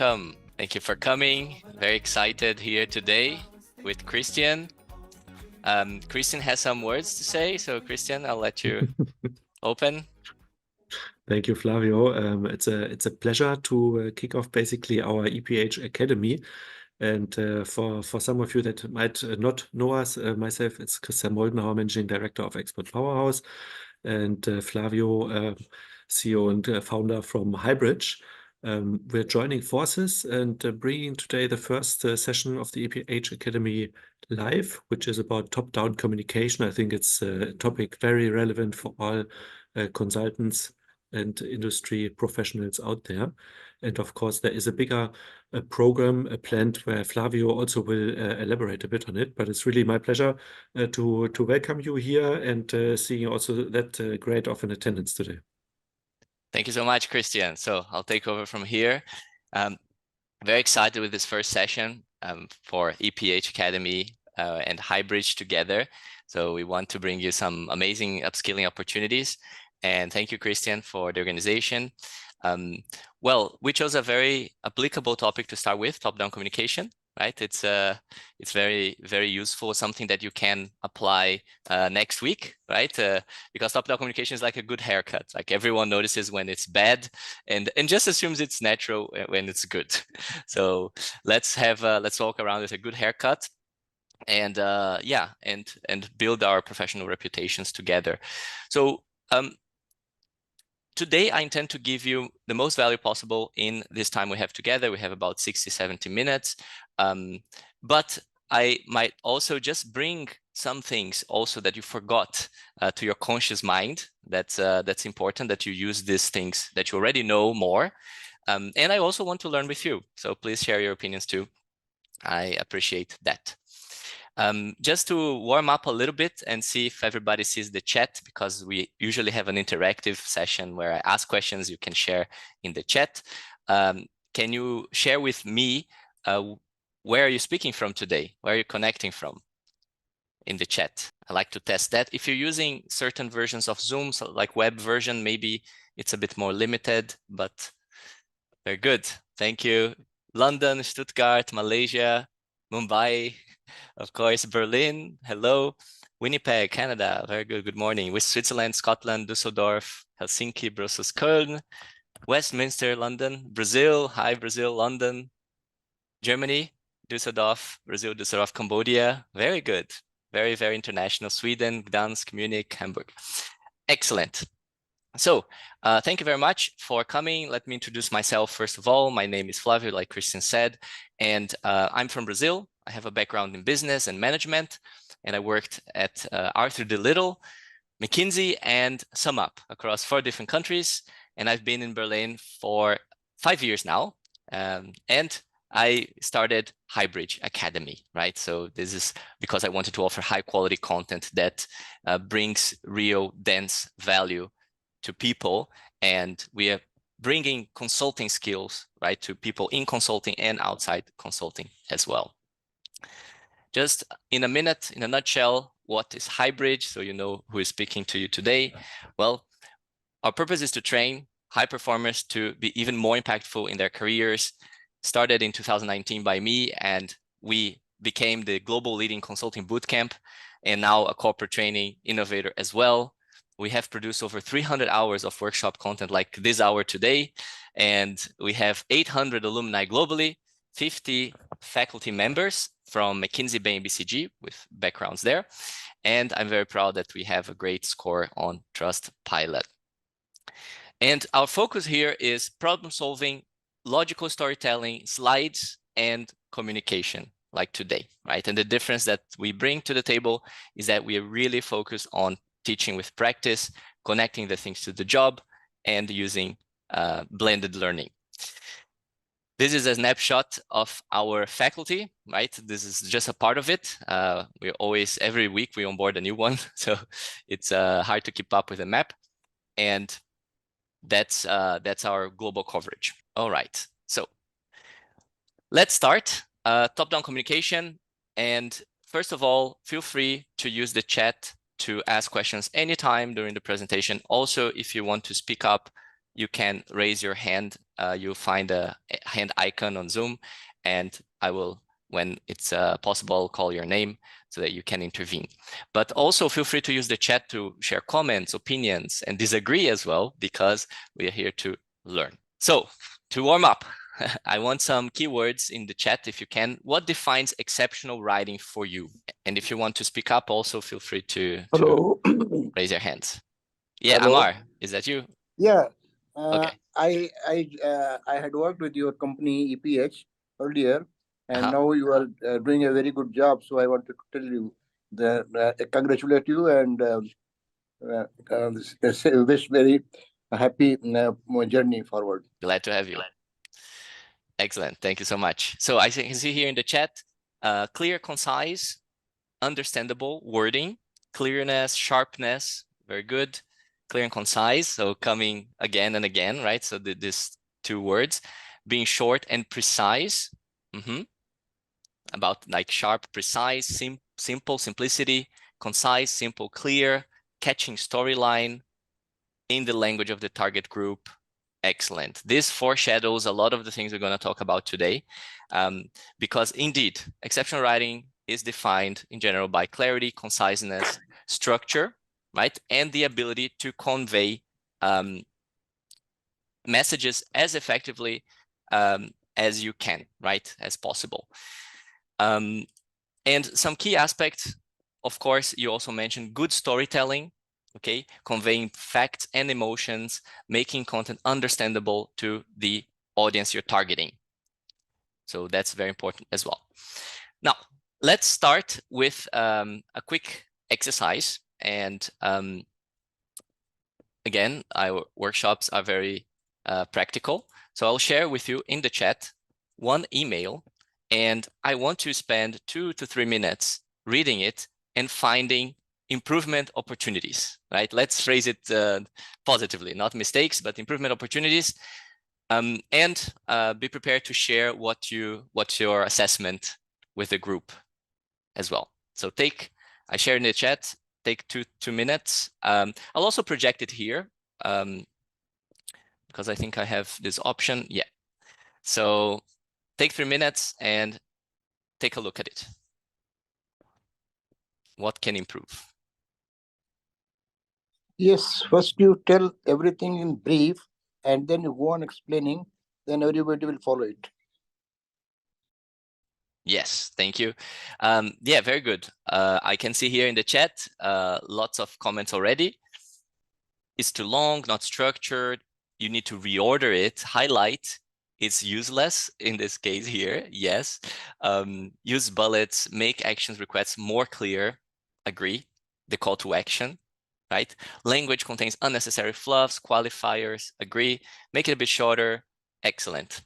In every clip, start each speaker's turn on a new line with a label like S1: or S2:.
S1: welcome. Thank you for coming. Very excited here today with Christian. Christian has some words to say, so Christian, I'll let you open.
S2: Thank you, Flavio. It's a pleasure to kick off basically our EPH Academy. And for some of you that might not know us, myself, it's Christian Moldenhauer, Managing Director of Expert Powerhouse, and Flavio, CEO and founder from Highbridge. We're joining forces and bringing today the first session of the EPH Academy live, which is about top-down communication. I think it's a topic very relevant for all consultants and industry professionals out there. And of course, there is a bigger program planned where Flavio also will elaborate a bit on it. But it's really my pleasure to welcome you here and seeing also that great of an attendance today.
S1: Thank you so much, Christian. So I'll take over from here. Very excited with this first session for EPH Academy and Highbridge together. So we want to bring you some amazing upskilling opportunities. And thank you, Christian, for the organization. Well, we chose a very applicable topic to start with, top-down communication, right? It's very, very useful, something that you can apply next week, right? Because top-down communication is like a good haircut. Like everyone notices when it's bad and just assumes it's natural when it's good. So let's walk around with a good haircut and yeah, and build our professional reputations together. So today, I intend to give you the most value possible in this time we have together. We have about 60-70 minutes, but I might also just bring some things also that you forgot to your conscious mind. That's important that you use these things that you already know more. And I also want to learn with you. So please share your opinions too. I appreciate that. Just to warm up a little bit and see if everybody sees the chat, because we usually have an interactive session where I ask questions you can share in the chat. Can you share with me where are you speaking from today? Where are you connecting from in the chat? I like to test that. If you're using certain versions of Zoom, so like web version, maybe it's a bit more limited, but very good. Thank you. London, Stuttgart, Malaysia, Mumbai, of course, Berlin, hello. Winnipeg, Canada, very good, good morning. With Switzerland, Scotland, Düsseldorf, Helsinki, Brussels, Köln, Westminster, London, Brazil, hi Brazil, London, Germany, Düsseldorf, Brazil, Düsseldorf, Cambodia, very good. Very, very international, Sweden, Gdansk, Munich, Hamburg. Excellent. So thank you very much for coming. Let me introduce myself first of all. My name is Flavio, like Christian said, and I'm from Brazil. I have a background in business and management, and I worked at Arthur D. Little, McKinsey, and SumUp across 4 different countries. And I've been in Berlin for 5 years now. And I started Highbridge Academy, right? So this is because I wanted to offer high quality content that brings real dense value to people. And we are bringing consulting skills, right, to people in consulting and outside consulting as well. Just in a minute, in a nutshell, what is Highbridge? So you know who is speaking to you today. Well, our purpose is to train high performers to be even more impactful in their careers. Started in 2019 by me, and we became the global leading consulting bootcamp, and now a corporate training innovator as well. We have produced over 300 hours of workshop content like this hour today, and we have 800 alumni globally, 50 faculty members from McKinsey, Bain, BCG with backgrounds there. And I'm very proud that we have a great score on Trustpilot. And our focus here is problem solving, logical storytelling, slides, and communication like today, right? And the difference that we bring to the table is that we are really focused on teaching with practice, connecting the things to the job, and using blended learning. This is a snapshot of our faculty, right? This is just a part of it. We always, every week we onboard a new one. So it's hard to keep up with the map. And that's our global coverage. All right, so let's start top-down communication. And first of all, feel free to use the chat to ask questions anytime during the presentation. Also, if you want to speak up, you can raise your hand. You'll find a hand icon on Zoom, and I will, when it's possible, call your name so that you can intervene. But also feel free to use the chat to share comments, opinions, and disagree as well, because we are here to learn. So to warm up, I want some keywords in the chat if you can. What defines exceptional writing for you? And if you want to speak up, also feel free to raise your hands. Yeah,
S3: Hello.
S1: Amar, is that you?
S3: Yeah.
S1: Okay.
S3: I had worked with your company EPH earlier, and now you are doing a very good job. So I wanted to tell you that congratulate you and wish very happy journey forward.
S1: Glad to have you. Excellent. Thank you so much. So I can see here in the chat, clear, concise, understandable wording, clearness, sharpness, very good. Clear and concise, so coming again and again, right? So these two words, being short and precise, about like sharp, precise, simple, simplicity, concise, simple, clear, catching storyline in the language of the target group. Excellent. This foreshadows a lot of the things we're going to talk about today, because indeed, exceptional writing is defined in general by clarity, conciseness, structure, right? And the ability to convey messages as effectively as you can, right? As possible. And some key aspects, of course, you also mentioned good storytelling, okay? Conveying facts and emotions, making content understandable to the audience you're targeting. So that's very important as well. Now, let's start with a quick exercise. And again, our workshops are very practical. So I'll share with you in the chat one email, and I want to spend 2 to 3 minutes reading it and finding improvement opportunities, right? Let's phrase it positively, not mistakes, but improvement opportunities. And be prepared to share what's your assessment with the group as well. So I share in the chat, take 2 minutes. I'll also project it here because I think I have this option. Yeah. So take 3 minutes and take a look at it. What can improve?
S3: Yes, first you tell everything in brief, and then you go on explaining, then everybody will follow it.
S1: Yes, thank you. Yeah, very good. I can see here in the chat, lots of comments already. It's too long, not structured. You need to reorder it, highlight. It's useless in this case here, yes. Use bullets, make actions requests more clear, agree, the call to action, right? Language contains unnecessary fluffs, qualifiers, agree, make it a bit shorter, excellent.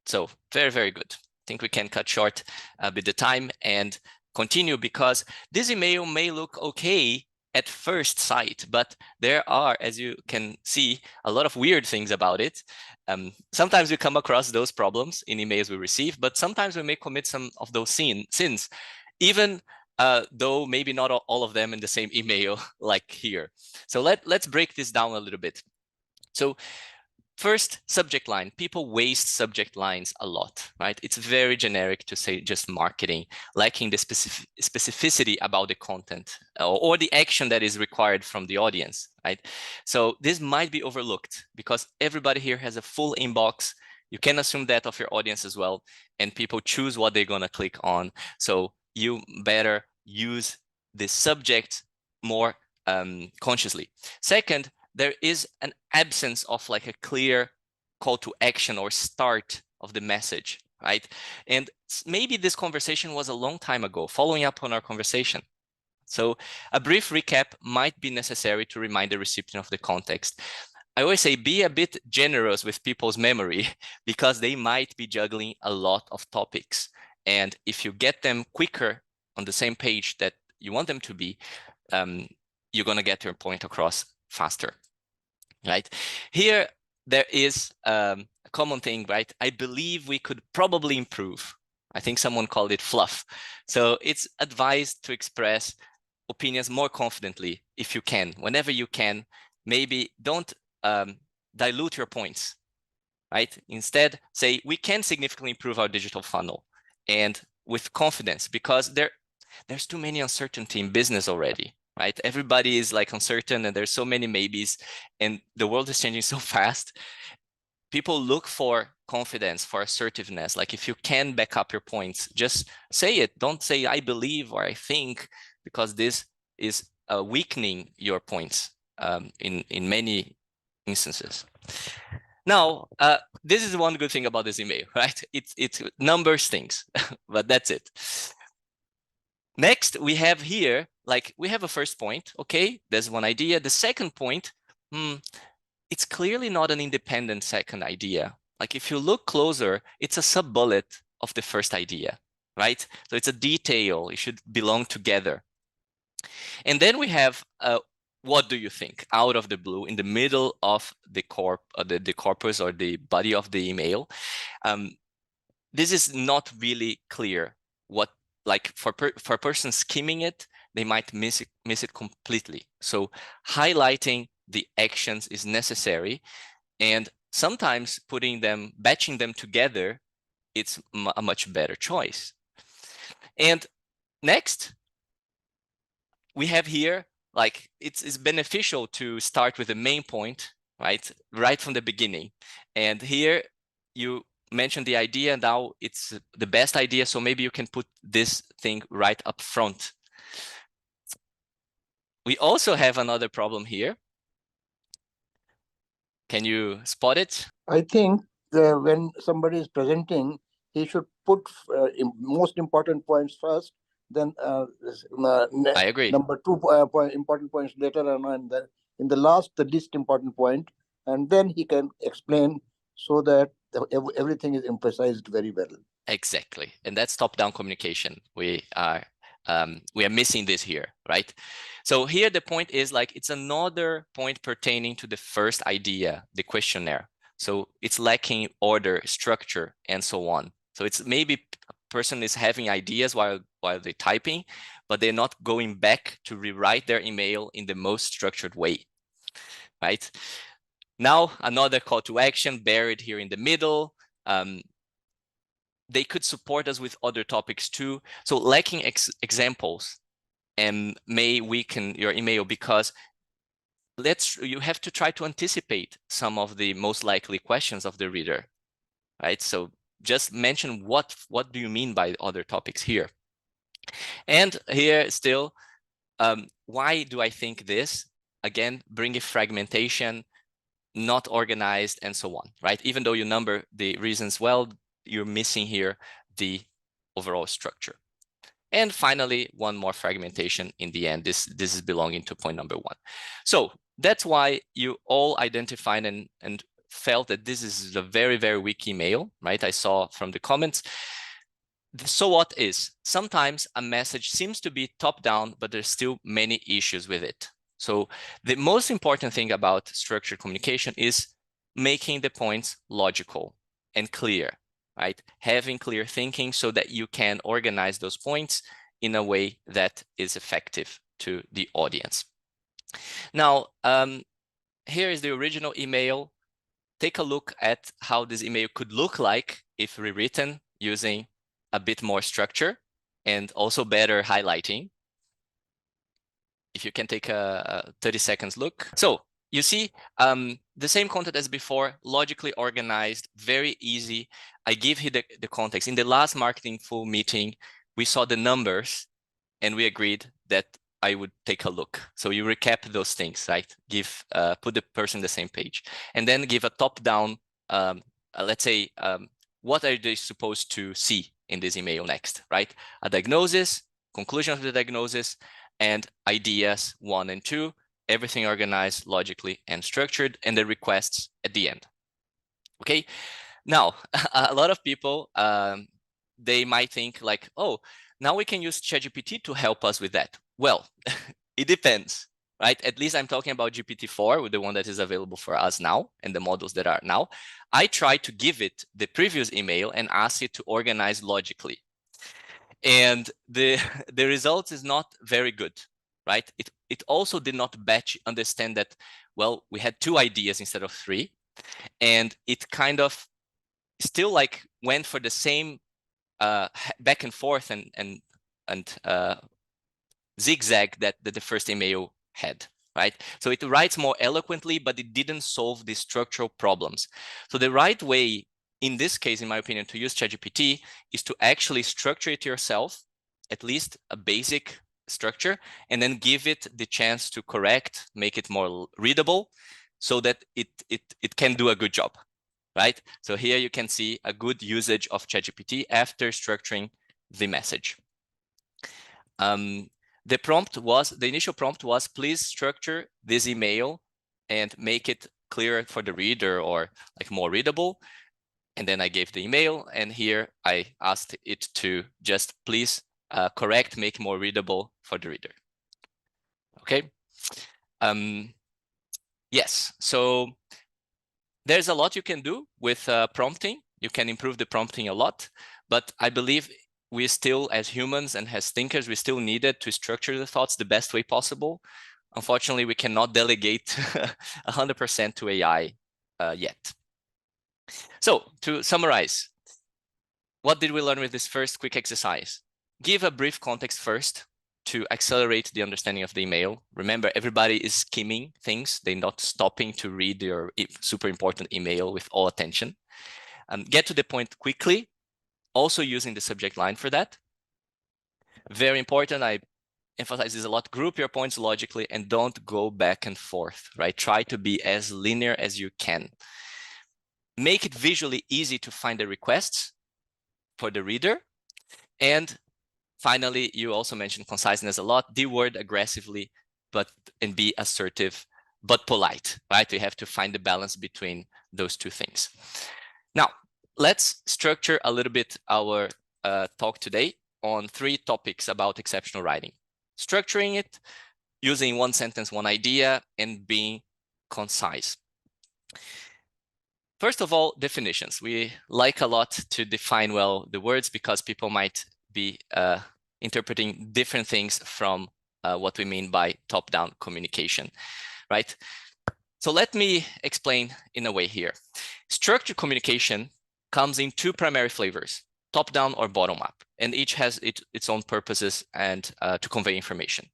S1: So very, very good. I think we can cut short a bit the time and continue, because this email may look okay at first sight, but there are, as you can see, a lot of weird things about it. Sometimes we come across those problems in emails we receive, but sometimes we may commit some of those sins, even though maybe not all of them in the same email like here. So let's break this down a little bit. So first, subject line. People waste subject lines a lot, right? It's very generic to say just marketing, lacking the specificity about the content or the action that is required from the audience, right? So this might be overlooked because everybody here has a full inbox. You can assume that of your audience as well, and people choose what they're gonna click on. So you better use the subject more consciously. Second, there is an absence of like a clear call to action or start of the message, right? And maybe this conversation was a long time ago, following up on our conversation. So a brief recap might be necessary to remind the recipient of the context. I always say be a bit generous with people's memory because they might be juggling a lot of topics. And if you get them quicker on the same page that you want them to be, you're going to get your point across faster, right? Here, there is a common thing, right? I believe we could probably improve. I think someone called it fluff. So it's advised to express opinions more confidently if you can, whenever you can. Maybe don't dilute your points, right? Instead, say, we can significantly improve our digital funnel, and with confidence, because there's too many uncertainty in business already, right? Everybody is like uncertain, and there's so many maybes, and the world is changing so fast. People look for confidence, for assertiveness. Like, if you can back up your points, just say it. Don't say I believe or I think, because this is weakening your points in many instances. Now, this is one good thing about this email, right? It numbers things, but that's it. Next, we have here, like, we have a first point. Okay, there's one idea. The second point, it's clearly not an independent second idea. Like, if you look closer, it's a sub-bullet of the first idea, right? So it's a detail. It should belong together. And then we have what do you think, out of the blue, in the middle of the corpus or the body of the email. This is not really clear. What, like, for a person skimming it, they might miss it completely. So highlighting the actions is necessary, and sometimes batching them together, it's a much better choice. And next, we have here, like, it's beneficial to start with the main point, right from the beginning. And here you mentioned the idea, now it's the best idea, so maybe you can put this thing right up front. We also have another problem here. Can you spot it?
S3: I think when somebody is presenting, he should put most important points first, then
S1: I agree.
S3: number two important points later, and then in the last, the least important point, and then he can explain so that everything is emphasized very well.
S1: Exactly, and that's top-down communication. We are missing this here, right? So here the point is, like, it's another point pertaining to the first idea, the questionnaire. So it's lacking order, structure, and so on. So it's maybe a person is having ideas while they're typing, but they're not going back to rewrite their email in the most structured way, right? Now, another call to action buried here in the middle. They could support us with other topics too. So lacking examples may weaken your email, because you have to try to anticipate some of the most likely questions of the reader, right? So just mention what do you mean by other topics here. And here still, why do I think this? Again, bringing fragmentation, not organized, and so on, right? Even though you number the reasons well, you're missing here the overall structure. And finally, one more fragmentation in the end. This is belonging to point number one. So that's why you all identified and felt that this is a very, very weak email, right? I saw from the comments. So what is? Sometimes a message seems to be top down, but there's still many issues with it. So the most important thing about structured communication is making the points logical and clear, right? Having clear thinking so that you can organize those points in a way that is effective to the audience. Now, here is the original email. Take a look at how this email could look like if rewritten using a bit more structure and also better highlighting. If you can take a 30 seconds look. So you see the same content as before, logically organized, very easy. I give you the context. In the last Marketing Full meeting, we saw the numbers and we agreed that I would take a look. So you recap those things, right? Put the person on the same page, and then give a top-down, let's say, what are they supposed to see in this email next, right? A diagnosis, conclusion of the diagnosis, and ideas 1 and 2, everything organized logically and structured, and the requests at the end. Okay, now a lot of people, they might think like, oh, now we can use ChatGPT to help us with that. Well, it depends, right? At least I'm talking about GPT-4, with the one that is available for us now and the models that are now. I tried to give it the previous email and ask it to organize logically. And the result is not very good, right? It also did not understand that, well, we had 2 ideas instead of 3. And it kind of still like went for the same back and forth and zigzag that the first email had, right? So it writes more eloquently, but it didn't solve the structural problems. So the right way, in this case, in my opinion, to use ChatGPT is to actually structure it yourself, at least a basic structure, and then give it the chance to correct, make it more readable, so that it can do a good job, right? So here you can see a good usage of ChatGPT after structuring the message. The initial prompt was, please structure this email and make it clearer for the reader or like more readable. And then I gave the email, and here I asked it to just please correct, make more readable for the reader. Okay. Yes, so there's a lot you can do with prompting. You can improve the prompting a lot, but I believe we still, as humans and as thinkers, we still needed to structure the thoughts the best way possible. Unfortunately, we cannot delegate 100% to AI yet. So to summarize, what did we learn with this first quick exercise? Give a brief context first to accelerate the understanding of the email. Remember, everybody is skimming things. They're not stopping to read your super important email with all attention. Get to the point quickly, also using the subject line for that. Very important, I emphasize this a lot, group your points logically and don't go back and forth, right? Try to be as linear as you can. Make it visually easy to find the requests for the reader. And finally, you also mentioned conciseness a lot. De-word aggressively, and be assertive, but polite, right? We have to find the balance between those two things. Now, let's structure a little bit our talk today on 3 topics about exceptional writing. Structuring it, using one sentence, one idea, and being concise. First of all, definitions. We like a lot to define well the words because people might be interpreting different things from what we mean by top-down communication, right? So let me explain in a way here. Structured communication comes in 2 primary flavors, top-down or bottom-up, and each has its own purposes and to convey information.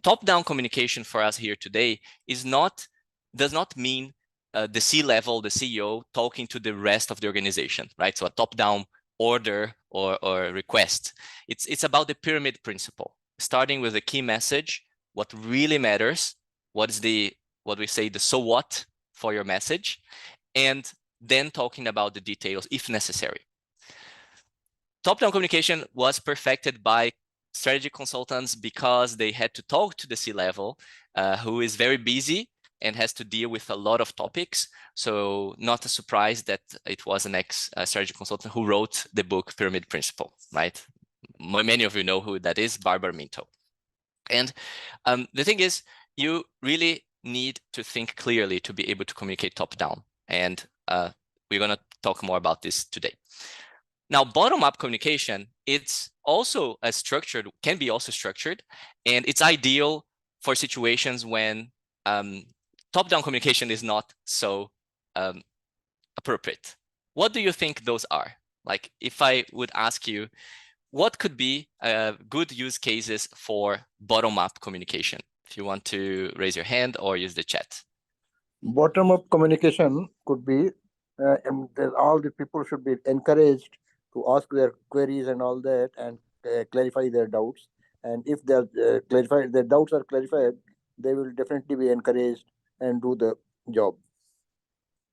S1: Top-down communication for us here today does not mean the C-level, the CEO, talking to the rest of the organization, right? So a top-down order or request. It's about the pyramid principle, starting with the key message, what really matters, what we say the so what for your message, and then talking about the details if necessary. Top-down communication was perfected by strategy consultants because they had to talk to the C-level, who is very busy and has to deal with a lot of topics. So not a surprise that it was an ex-strategy consultant who wrote the book Pyramid Principle, right? Many of you know who that is, Barbara Minto. And the thing is, you really need to think clearly to be able to communicate top-down. And we're going to talk more about this today. Now, bottom-up communication, it's also can be also structured, and it's ideal for situations when top-down communication is not so appropriate. What do you think those are? Like, if I would ask you, what could be good use cases for bottom-up communication? If you want to raise your hand or use the chat.
S3: Bottom-up communication could be, and all the people should be encouraged to ask their queries and all that, and clarify their doubts. And if their doubts are clarified, they will definitely be encouraged and do the job.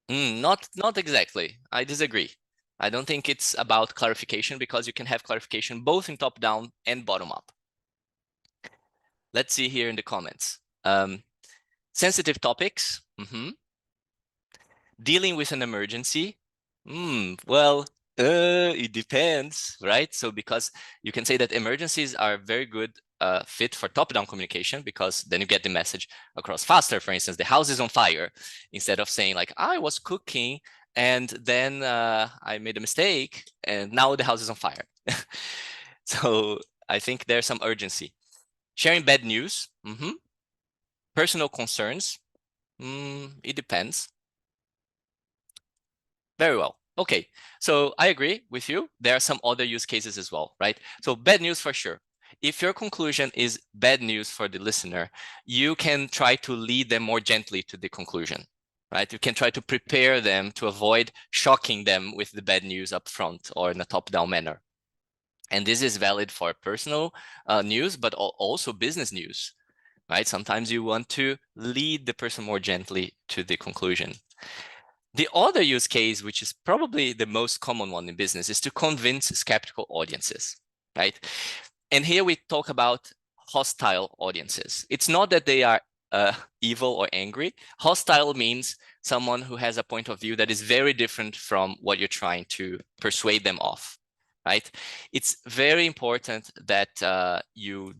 S1: Not exactly. I disagree. I don't think it's about clarification because you can have clarification both in top-down and bottom-up. Let's see here in the comments. Sensitive topics. Dealing with an emergency. Well, it depends, right? So because you can say that emergencies are very good fit for top-down communication because then you get the message across faster. For instance, the house is on fire, instead of saying like, I was cooking and then I made a mistake and now the house is on fire. So I think there's some urgency. Sharing bad news. Personal concerns. It depends. Very well. Okay, so I agree with you. There are some other use cases as well, right? So bad news for sure. If your conclusion is bad news for the listener, you can try to lead them more gently to the conclusion, right? You can try to prepare them to avoid shocking them with the bad news up front or in a top-down manner. And this is valid for personal news, but also business news, right? Sometimes you want to lead the person more gently to the conclusion. The other use case, which is probably the most common one in business, is to convince skeptical audiences, right? And here we talk about hostile audiences. It's not that they are evil or angry. Hostile means someone who has a point of view that is very different from what you're trying to persuade them of, right? It's very important that you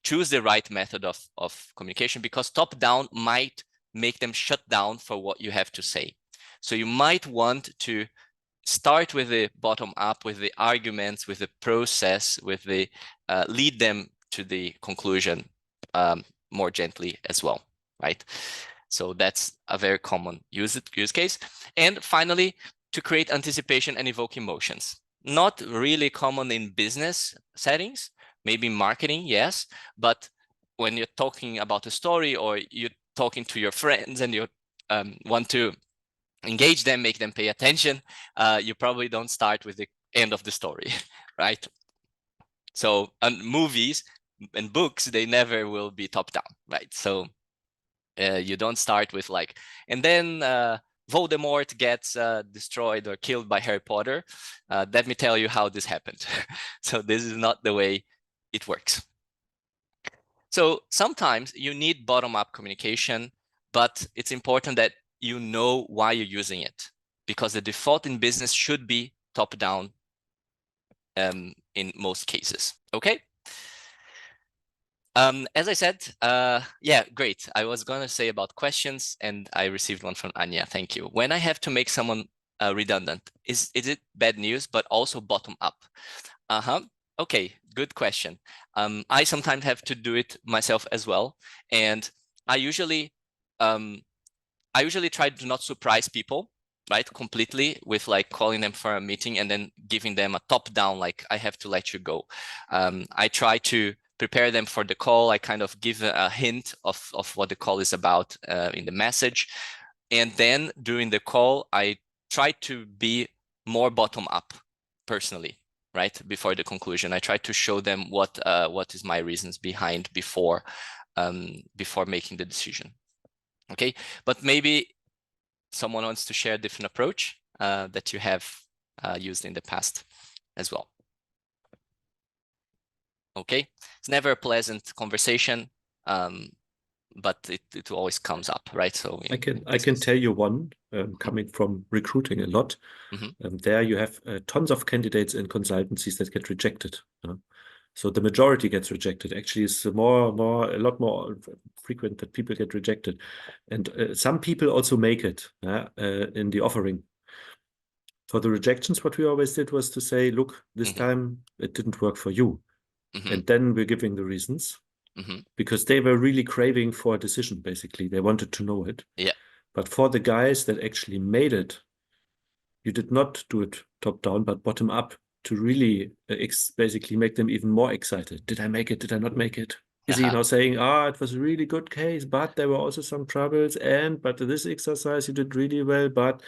S1: choose the right method of communication, because top-down might make them shut down for what you have to say. So you might want to start with the bottom up, with the arguments, with the process, with the lead them to the conclusion more gently as well, right? So that's a very common use case. And finally, to create anticipation and evoke emotions. Not really common in business settings, maybe marketing, yes, but when you're talking about a story or you're talking to your friends and you want to engage them, make them pay attention, you probably don't start with the end of the story, right? So movies and books, they never will be top down, right? So you don't start with like, and then Voldemort gets destroyed or killed by Harry Potter. Let me tell you how this happened. So this is not the way it works. So sometimes you need bottom-up communication, but it's important that you know why you're using it, because the default in business should be top-down in most cases, okay? As I said, yeah, great. I was gonna say about questions and I received one from Anya, thank you. When I have to make someone redundant, is it bad news, but also bottom up? Okay, good question. I sometimes have to do it myself as well. And I usually try to not surprise people, right, completely with like calling them for a meeting and then giving them a top down, like I have to let you go. I try to prepare them for the call. I kind of give a hint of what the call is about in the message. And then during the call, I try to be more bottom up personally, right, before the conclusion. I try to show them what is my reasons behind before making the decision. Okay, but maybe someone wants to share a different approach that you have used in the past as well. Okay, it's never a pleasant conversation, but it always comes up, right? So
S2: I can tell you one coming from recruiting a lot. There you have tons of candidates in consultancies that get rejected. So the majority gets rejected. Actually, it's a lot more frequent that people get rejected, and some people also make it in the offering. For the rejections, what we always did was to say, look, this time it didn't work for you. And then we're giving the reasons because they were really craving for a decision, basically. They wanted to know it.
S1: Yeah.
S2: But for the guys that actually made it, you did not do it top down, but bottom up to really basically make them even more excited. Did I make it? Did I not make it? Is he now saying, it was a really good case, but there were also some troubles, but this exercise you did really well,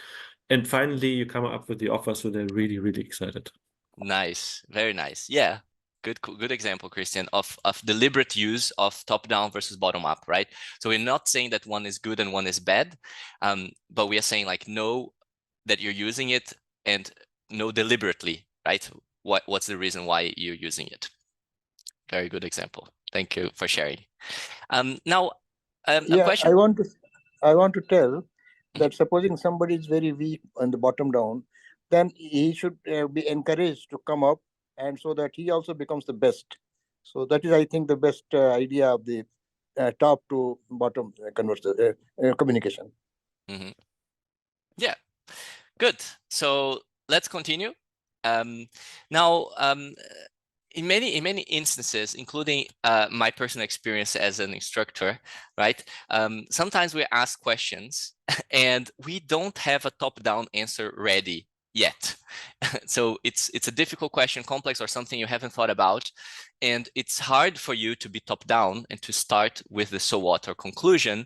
S2: and finally you come up with the offer, so they're really, really excited.
S1: Nice, very nice. Yeah, good example, Christian, of deliberate use of top down versus bottom up, right? So we're not saying that one is good and one is bad, but we are saying like know that you're using it and know deliberately, right? What's the reason why you're using it? Very good example. Thank you for sharing. Now, a question.
S3: I want to tell that supposing somebody is very weak on the bottom down, then he should be encouraged to come up, and so that he also becomes the best. So that is, I think, the best idea of the top to bottom communication.
S1: Yeah, good. So let's continue. Now, in many instances, including my personal experience as an instructor, right? Sometimes we ask questions and we don't have a top-down answer ready yet. So it's a difficult question, complex, or something you haven't thought about. And it's hard for you to be top-down and to start with the so what or conclusion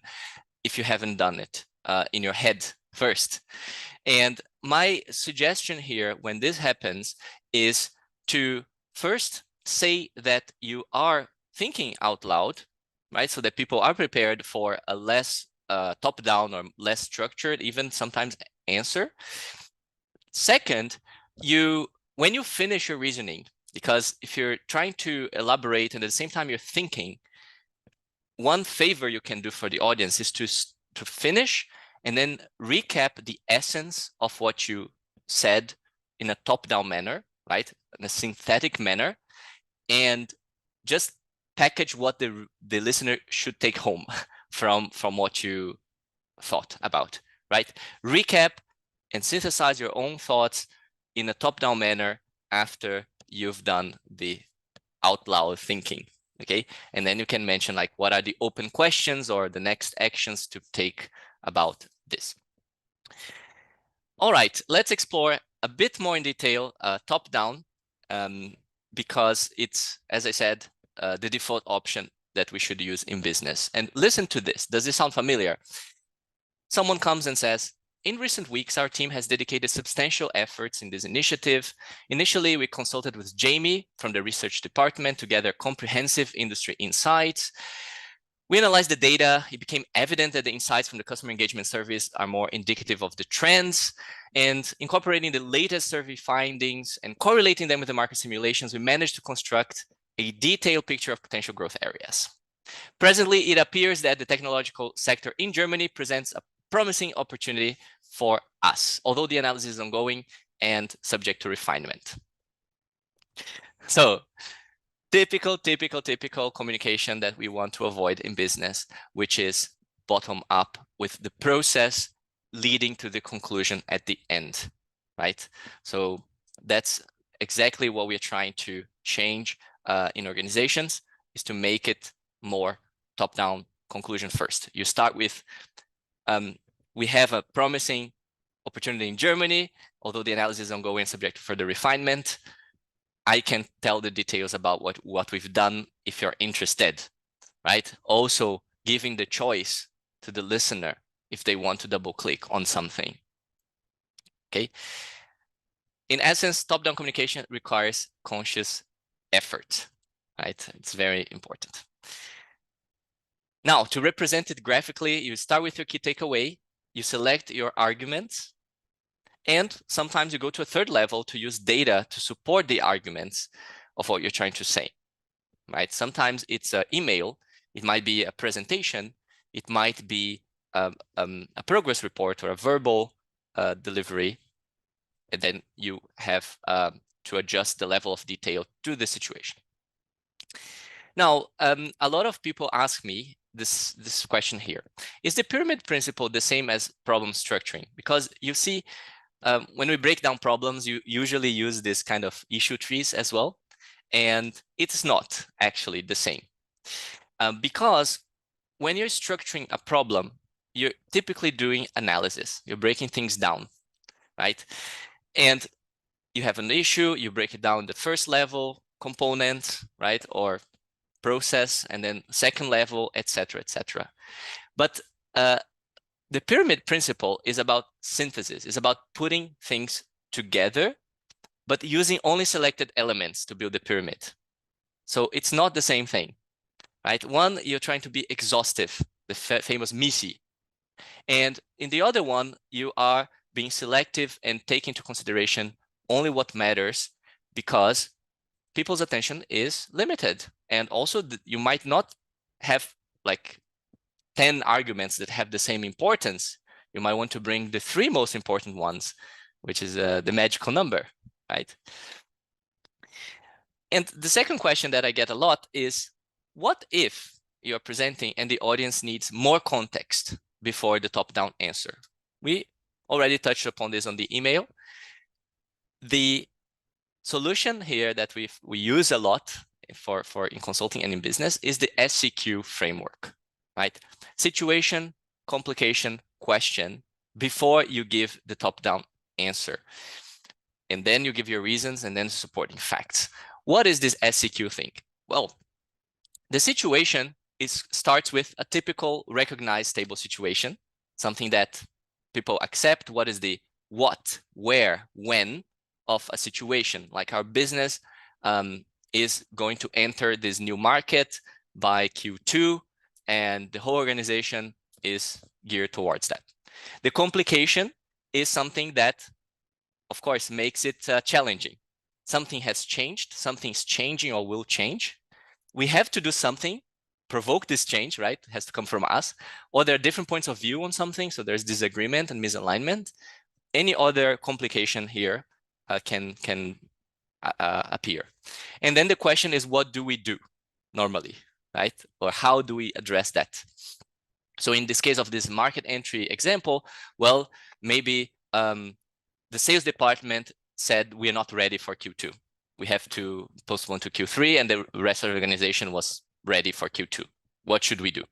S1: if you haven't done it in your head first. And my suggestion here when this happens is to first say that you are thinking out loud, right? So that people are prepared for a less top-down or less structured, even sometimes, answer. Second, when you finish your reasoning, because if you're trying to elaborate and at the same time you're thinking, one favor you can do for the audience is to finish and then recap the essence of what you said in a top-down manner, right? In a synthetic manner, and just package what the listener should take home from what you thought about, right? Recap and synthesize your own thoughts in a top-down manner after you've done the out loud thinking, okay? And then you can mention like, what are the open questions or the next actions to take about this. All right, let's explore a bit more in detail top-down, because it's, as I said, the default option that we should use in business. And listen to this. Does this sound familiar? Someone comes and says, in recent weeks, our team has dedicated substantial efforts in this initiative. Initially, we consulted with Jamie from the research department to gather comprehensive industry insights. We analyzed the data. It became evident that the insights from the customer engagement surveys are more indicative of the trends. And incorporating the latest survey findings and correlating them with the market simulations, we managed to construct a detailed picture of potential growth areas. Presently, it appears that the technological sector in Germany presents a promising opportunity for us, although the analysis is ongoing and subject to refinement. So, typical communication that we want to avoid in business, which is bottom up with the process leading to the conclusion at the end, right? So that's exactly what we're trying to change in organizations, is to make it more top-down conclusion first. You start with, we have a promising opportunity in Germany, although the analysis is ongoing and subject to further refinement. I can tell the details about what we've done if you're interested, right? Also giving the choice to the listener if they want to double click on something, okay? In essence, top-down communication requires conscious effort, right? It's very important. Now, to represent it graphically, you start with your key takeaway, you select your arguments, and sometimes you go to a third level to use data to support the arguments of what you're trying to say, right? Sometimes it's an email, it might be a presentation, it might be a progress report or a verbal delivery, and then you have to adjust the level of detail to the situation. Now, a lot of people ask me this question here. Is the pyramid principle the same as problem structuring? Because you see, when we break down problems, you usually use this kind of issue trees as well. And it's not actually the same. Because when you're structuring a problem, you're typically doing analysis. You're breaking things down, right? And you have an issue, you break it down the first level component, right? Or process, and then second level, etc., etc. But the pyramid principle is about synthesis. It's about putting things together, but using only selected elements to build the pyramid. So it's not the same thing, right? One, you're trying to be exhaustive, the famous MISI. And in the other one, you are being selective and taking into consideration only what matters, because people's attention is limited. And also you might not have like 10 arguments that have the same importance. You might want to bring the 3 most important ones, which is the magical number, right? And the second question that I get a lot is, what if you're presenting and the audience needs more context before the top-down answer? We already touched upon this on the email. The solution here that we use a lot for in consulting and in business is the SCQ framework, right? Situation, complication, question, before you give the top-down answer. And then you give your reasons and then supporting facts. What is this SCQ thing? Well, the situation starts with a typical recognized stable situation, something that people accept. What is the what, where, when of a situation? Like our business is going to enter this new market by Q2, and the whole organization is geared towards that. The complication is something that, of course, makes it challenging. Something has changed, something's changing or will change. We have to do something, provoke this change, right? It has to come from us. Or there are different points of view on something, so there's disagreement and misalignment. Any other complication here can appear. And then the question is, what do we do normally, right? Or how do we address that? So in this case of this market entry example, well, maybe the sales department said we're not ready for Q2. We have to postpone to Q3, and the rest of the organization was ready for Q2. What should we do,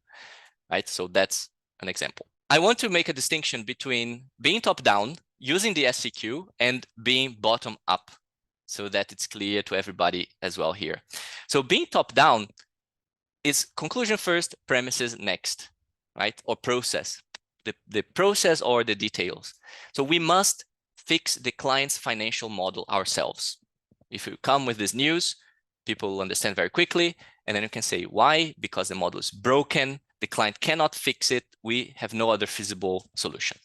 S1: right? So that's an example. I want to make a distinction between being top-down, using the SCQ, and being bottom-up, so that it's clear to everybody as well here. So being top-down is conclusion first, premises next, right? Or process, the process or the details. So we must fix the client's financial model ourselves. If you come with this news, people will understand very quickly, and then you can say why, because the model is broken, the client cannot fix it, we have no other feasible solution.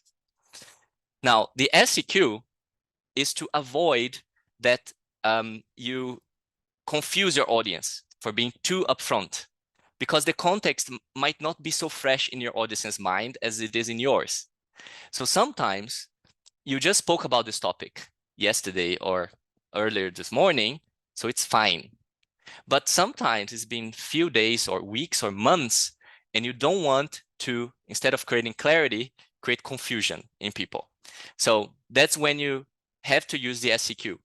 S1: Now, the SCQ is to avoid that you confuse your audience for being too upfront, because the context might not be so fresh in your audience's mind as it is in yours. So sometimes you just spoke about this topic yesterday or earlier this morning, so it's fine. But sometimes it's been few days or weeks or months, and you don't want to, instead of creating clarity, create confusion in people. So that's when you have to use the SCQ.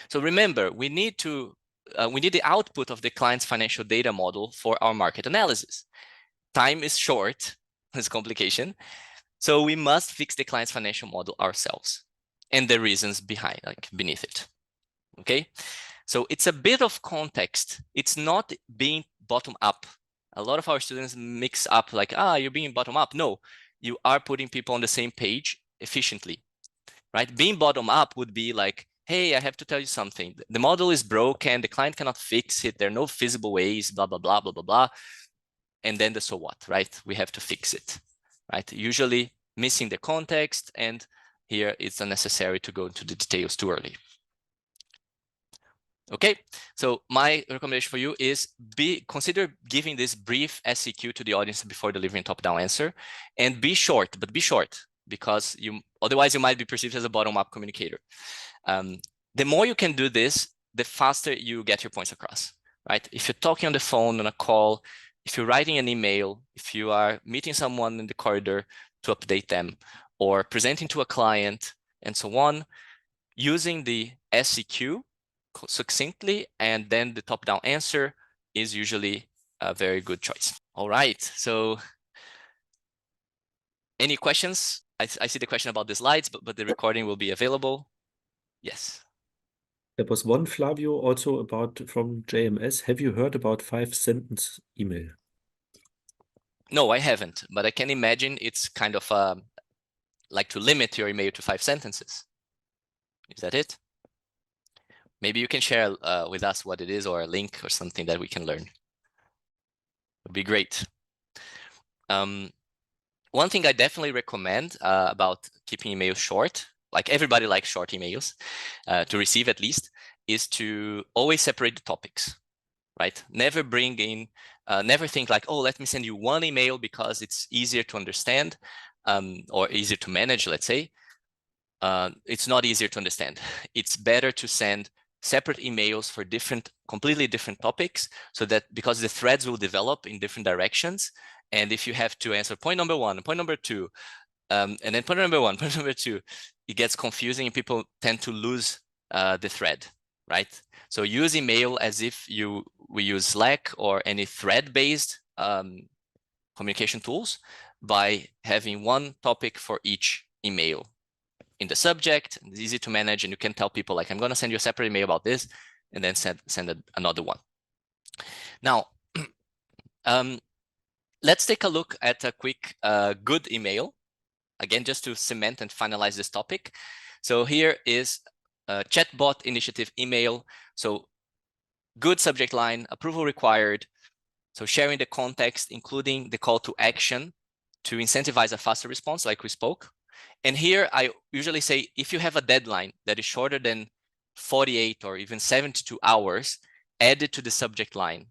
S1: So remember, we need the output of the client's financial data model for our market analysis. Time is short, this complication. So we must fix the client's financial model ourselves and the reasons behind, like beneath it. Okay, so it's a bit of context. It's not being bottom up. A lot of our students mix up like, you're being bottom up. No, you are putting people on the same page efficiently, right? Being bottom up would be like, hey, I have to tell you something. The model is broken. The client cannot fix it. There are no feasible ways, blah, blah, blah, blah, blah, blah. And then the so what, right? We have to fix it, right? Usually missing the context, and here it's unnecessary to go into the details too early. Okay, so my recommendation for you is consider giving this brief SCQ to the audience before delivering top-down answer, and be short, but be short, because otherwise you might be perceived as a bottom-up communicator. The more you can do this, the faster you get your points across, right? If you're talking on the phone, on a call, if you're writing an email, if you are meeting someone in the corridor to update them, or presenting to a client, and so on, using the SCQ succinctly and then the top-down answer is usually a very good choice. All right, so any questions? I see the question about the slides, but the recording will be available. Yes.
S2: There was one, Flavio, also from JMS. Have you heard about 5-sentence email?
S1: No, I haven't, but I can imagine it's kind of like to limit your email to 5 sentences. Is that it? Maybe you can share with us what it is, or a link or something that we can learn. It would be great. One thing I definitely recommend about keeping emails short, like everybody likes short emails, to receive at least, is to always separate the topics, right? Never bring in, never think like, oh, let me send you one email because it's easier to understand or easier to manage, let's say. It's not easier to understand. It's better to send separate emails for completely different topics, so that because the threads will develop in different directions. And if you have to answer point number 1, point number 2, and then point number 1, point number 2, it gets confusing and people tend to lose the thread, right? So use email as if we use Slack or any thread-based communication tools by having one topic for each email in the subject. It's easy to manage, and you can tell people like, I'm going to send you a separate email about this, and then send another one. Now, let's take a look at a quick good email, again, just to cement and finalize this topic. So here is a chatbot initiative email. So good subject line, approval required. So sharing the context, including the call to action to incentivize a faster response, like we spoke. And here I usually say, if you have a deadline that is shorter than 48 or even 72 hours, add it to the subject line,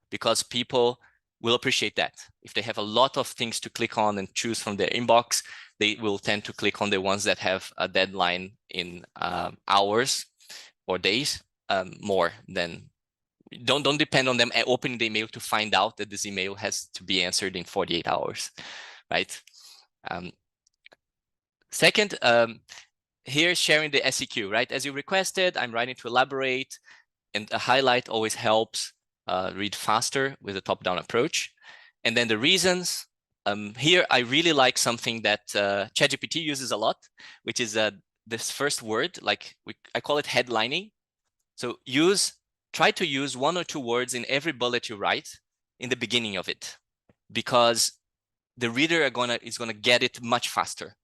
S1: because people will appreciate that. If they have a lot of things to click on and choose from their inbox, they will tend to click on the ones that have a deadline in hours or days more than. Don't depend on them opening the email to find out that this email has to be answered in 48 hours, right? Second, here sharing the SEQ, right? As you requested, I'm writing to elaborate, and a highlight always helps read faster with a top-down approach. And then the reasons. Here, I really like something that ChatGPT uses a lot, which is this first word, like I call it headlining. So try to use 1 or 2 words in every bullet you write in the beginning of it, because the reader is gonna get it much faster.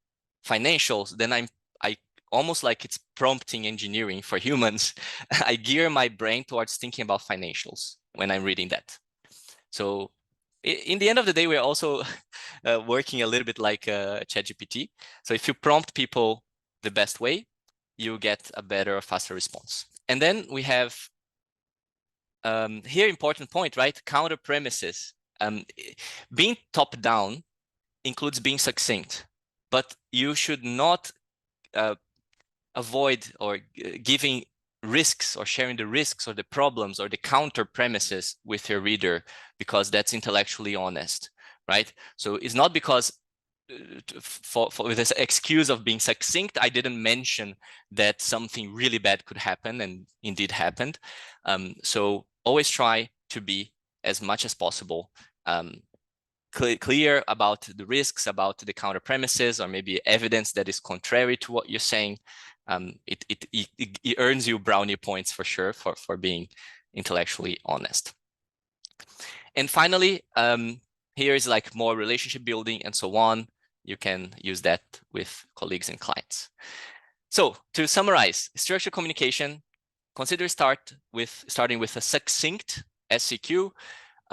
S1: Financials, then I almost like it's prompting engineering for humans. I gear my brain towards thinking about financials when I'm reading that. So in the end of the day, we're also working a little bit like ChatGPT. So if you prompt people the best way, you get a better, faster response. And then we have here, important point, right? Counter premises. Being top down includes being succinct, but you should not avoid or giving risks or sharing the risks or the problems or the counter premises with your reader, because that's intellectually honest, right? So it's not because with this excuse of being succinct, I didn't mention that something really bad could happen, and indeed happened. So always try to be, as much as possible, clear about the risks, about the counter premises, or maybe evidence that is contrary to what you're saying. It earns you brownie points for sure for being intellectually honest. And finally, here is like more relationship building and so on. You can use that with colleagues and clients. So to summarize, structured communication, consider starting with a succinct SEQ.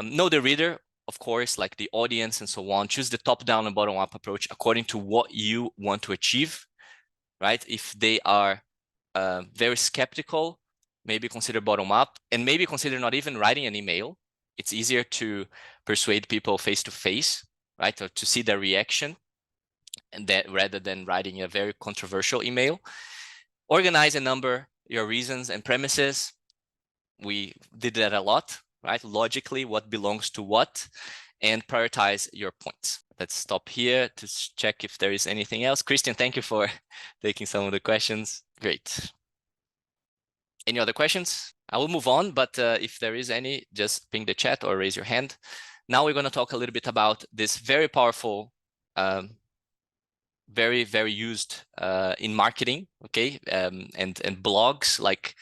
S1: Know the reader, of course, like the audience and so on. Choose the top-down and bottom-up approach according to what you want to achieve, right? If they are very skeptical, maybe consider bottom-up, and maybe consider not even writing an email. It's easier to persuade people face-to-face, right? Or to see their reaction, and that rather than writing a very controversial email. Organize and number your reasons and premises. We did that a lot, right? Logically, what belongs to what, and prioritize your points. Let's stop here to check if there is anything else. Christian, thank you for taking some of the questions. Great. Any other questions? I will move on, but if there is any, just ping the chat or raise your hand. Now we're going to talk a little bit about this very powerful, very, very used in marketing, okay, and blogs. Like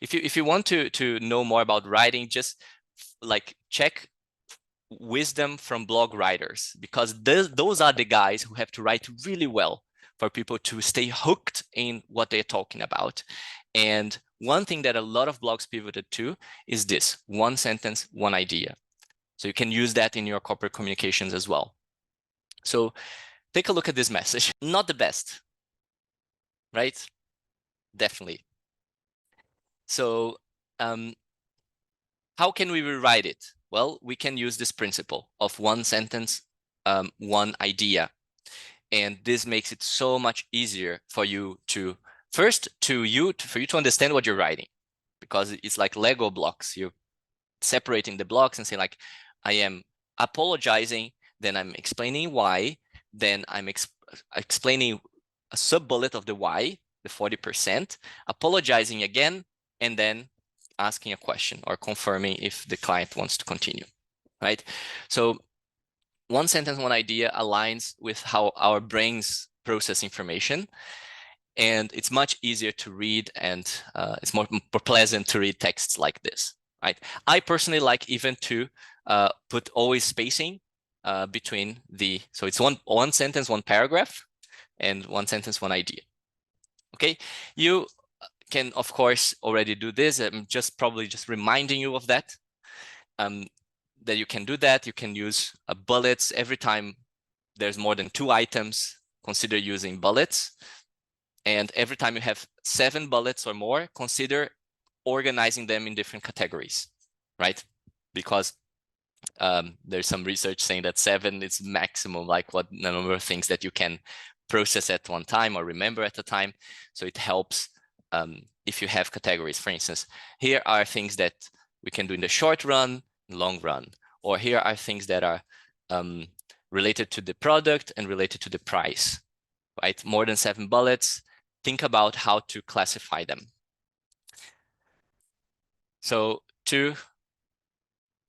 S1: if you want to know more about writing, just like check wisdom from blog writers, because those are the guys who have to write really well for people to stay hooked in what they're talking about. And one thing that a lot of blogs pivoted to is this: one sentence, one idea. So you can use that in your corporate communications as well. So take a look at this message. Not the best, right? Definitely. So how can we rewrite it? Well, we can use this principle of one sentence, one idea. And this makes it so much easier for you to, for you to understand what you're writing, because it's like Lego blocks. You're separating the blocks and saying like, I am apologizing, then I'm explaining why, then I'm explaining a sub-bullet of the why, the 40%, apologizing again, and then asking a question or confirming if the client wants to continue, right? So one sentence, one idea aligns with how our brains process information, and it's much easier to read, and it's more pleasant to read texts like this, right? I personally like even to put always spacing between the, so it's one sentence, one paragraph, and one sentence, one idea. Okay, you can of course already do this. I'm probably just reminding you of that. That you can do that. You can use bullets every time there's more than 2 items. Consider using bullets. And every time you have 7 bullets or more, consider organizing them in different categories, right? Because there's some research saying that 7 is maximum, like what number of things that you can process at one time or remember at a time. So it helps if you have categories. For instance, here are things that we can do in the short run, long run, or here are things that are related to the product and related to the price, right? More than 7 bullets. Think about how to classify them. So the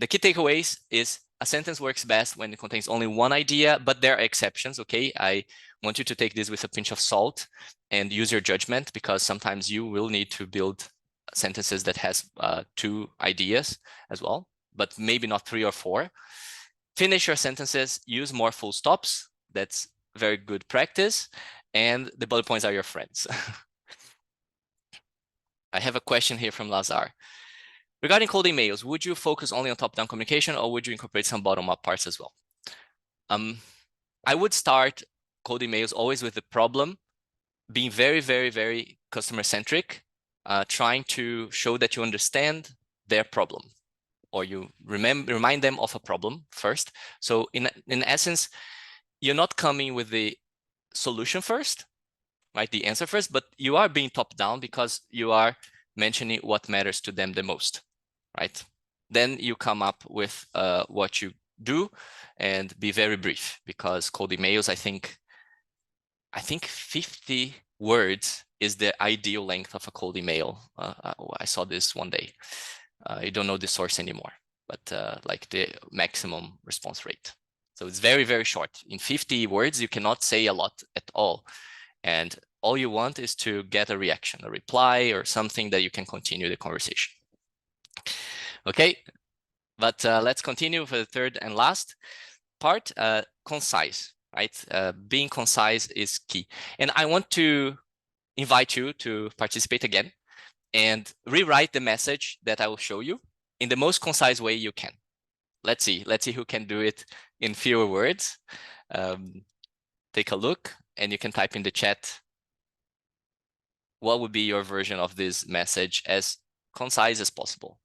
S1: key takeaways is a sentence works best when it contains only one idea, but there are exceptions, okay? I want you to take this with a pinch of salt and use your judgment, because sometimes you will need to build sentences that has 2 ideas as well, but maybe not 3 or 4. Finish your sentences, use more full stops. That's very good practice. And the bullet points are your friends. I have a question here from Lazar. Regarding cold emails, would you focus only on top-down communication, or would you incorporate some bottom-up parts as well? I would start cold emails always with the problem, being very, very, very customer-centric, trying to show that you understand their problem, or you remind them of a problem first. So in essence, you're not coming with the solution first, right? The answer first, but you are being top-down because you are mentioning what matters to them the most, right? Then you come up with what you do and be very brief, because cold emails, I think 50 words is the ideal length of a cold email. I saw this one day. I don't know the source anymore, but like the maximum response rate. So it's very, very short. In 50 words, you cannot say a lot at all. And all you want is to get a reaction, a reply, or something that you can continue the conversation. Okay, but let's continue for the third and last part, concise, right? Being concise is key. And I want to invite you to participate again and rewrite the message that I will show you in the most concise way you can. Let's see who can do it in fewer words. Take a look, and you can type in the chat what would be your version of this message as concise as possible.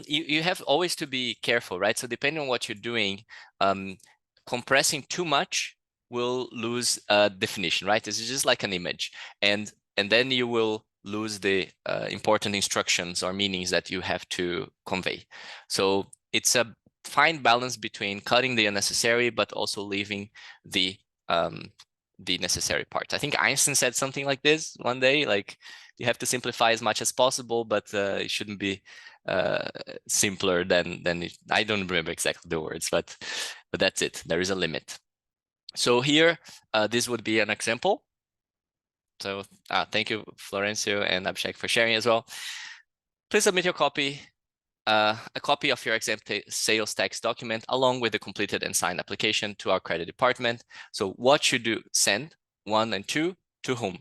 S1: You have always to be careful, right? So depending on what you're doing, compressing too much will lose definition, right? This is just like an image, and then you will lose the important instructions or meanings that you have to convey. So it's a fine balance between cutting the unnecessary but also leaving the necessary parts. I think Einstein said something like this one day, like you have to simplify as much as possible, but it shouldn't be simpler than it. I don't remember exactly the words, but that's it. There is a limit. So here, this would be an example. So thank you, Florencio and Abhishek, for sharing as well. Please submit your copy, a copy of your exempt sales tax document along with the completed and signed application to our credit department. So what should you send? 1 and 2, to whom?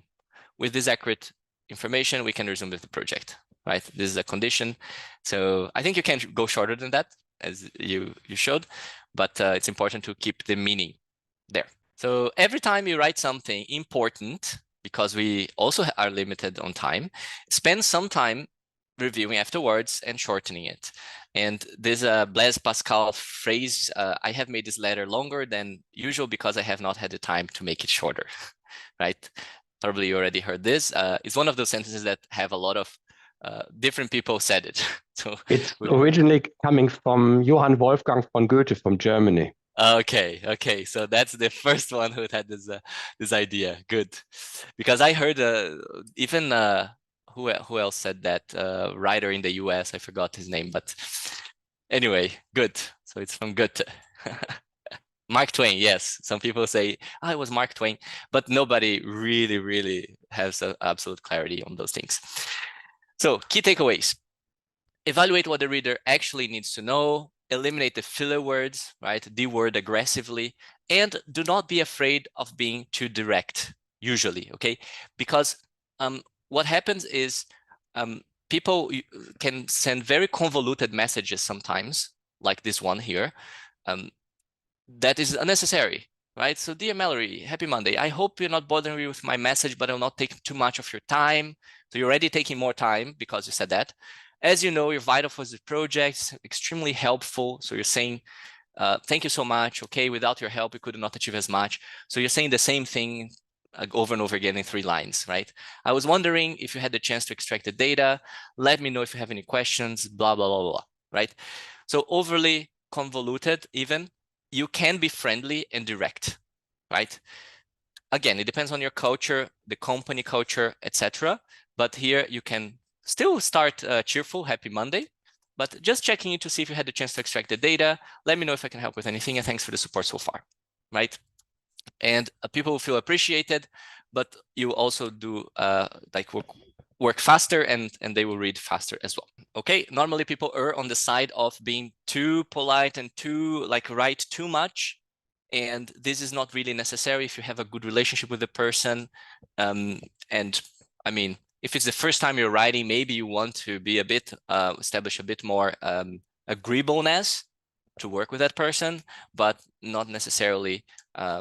S1: With this accurate information, we can resume with the project, right? This is a condition. So I think you can go shorter than that, as you showed, but it's important to keep the meaning there. So every time you write something important, because we also are limited on time, spend some time reviewing afterwards and shortening it. And there's a Blaise Pascal phrase, I have made this letter longer than usual because I have not had the time to make it shorter, right? Probably you already heard this. It's one of those sentences that have a lot of different people said it. So
S4: it's originally coming from Johann Wolfgang von Goethe from Germany.
S1: Okay. So that's the first one who had this idea. Good, because I heard even who else said that? Writer in the U.S. I forgot his name, but anyway, good. So it's from Goethe. Mark Twain, yes. Some people say, oh, it was Mark Twain, but nobody really has absolute clarity on those things. So key takeaways. Evaluate what the reader actually needs to know, eliminate the filler words, right? De-word aggressively, and do not be afraid of being too direct, usually, okay? Because what happens is people can send very convoluted messages sometimes, like this one here, that is unnecessary, right? So dear Mallory, happy Monday. I hope you're not bothering me with my message, but I'll not take too much of your time. So you're already taking more time because you said that. As you know, you're vital for the project, extremely helpful. So you're saying, thank you so much. Okay, without your help, we could not achieve as much. So you're saying the same thing over and over again in 3 lines, right? I was wondering if you had the chance to extract the data. Let me know if you have any questions, blah, blah, blah, blah, right? So overly convoluted even. You can be friendly and direct, right? Again, it depends on your culture, the company culture, etc. But here you can still start cheerful, happy Monday, but just checking in to see if you had the chance to extract the data. Let me know if I can help with anything, and thanks for the support so far, right? And people will feel appreciated, but you also do like work faster, and they will read faster as well. Okay, normally people err on the side of being too polite and too write too much, and this is not really necessary if you have a good relationship with the person. And I mean, if it's the first time you're writing, maybe you want to be a bit establish a bit more agreeableness to work with that person, but not necessarily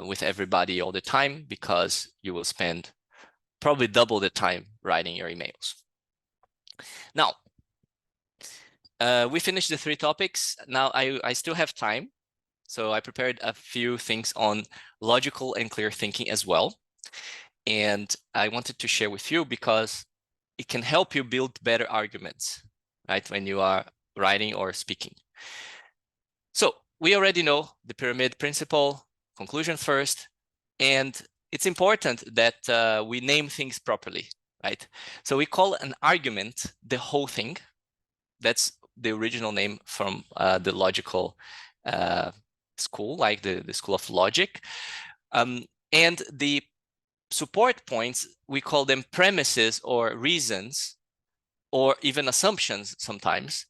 S1: with everybody all the time, because you will spend probably double the time writing your emails. Now, we finished the 3 topics. Now I still have time, so I prepared a few things on logical and clear thinking as well. And I wanted to share with you because it can help you build better arguments, right, when you are writing or speaking. So we already know the pyramid principle, conclusion first, and it's important that we name things properly, right? So we call an argument the whole thing. That's the original name from the logical school, like the school of logic. And the support points, we call them premises or reasons, or even assumptions sometimes.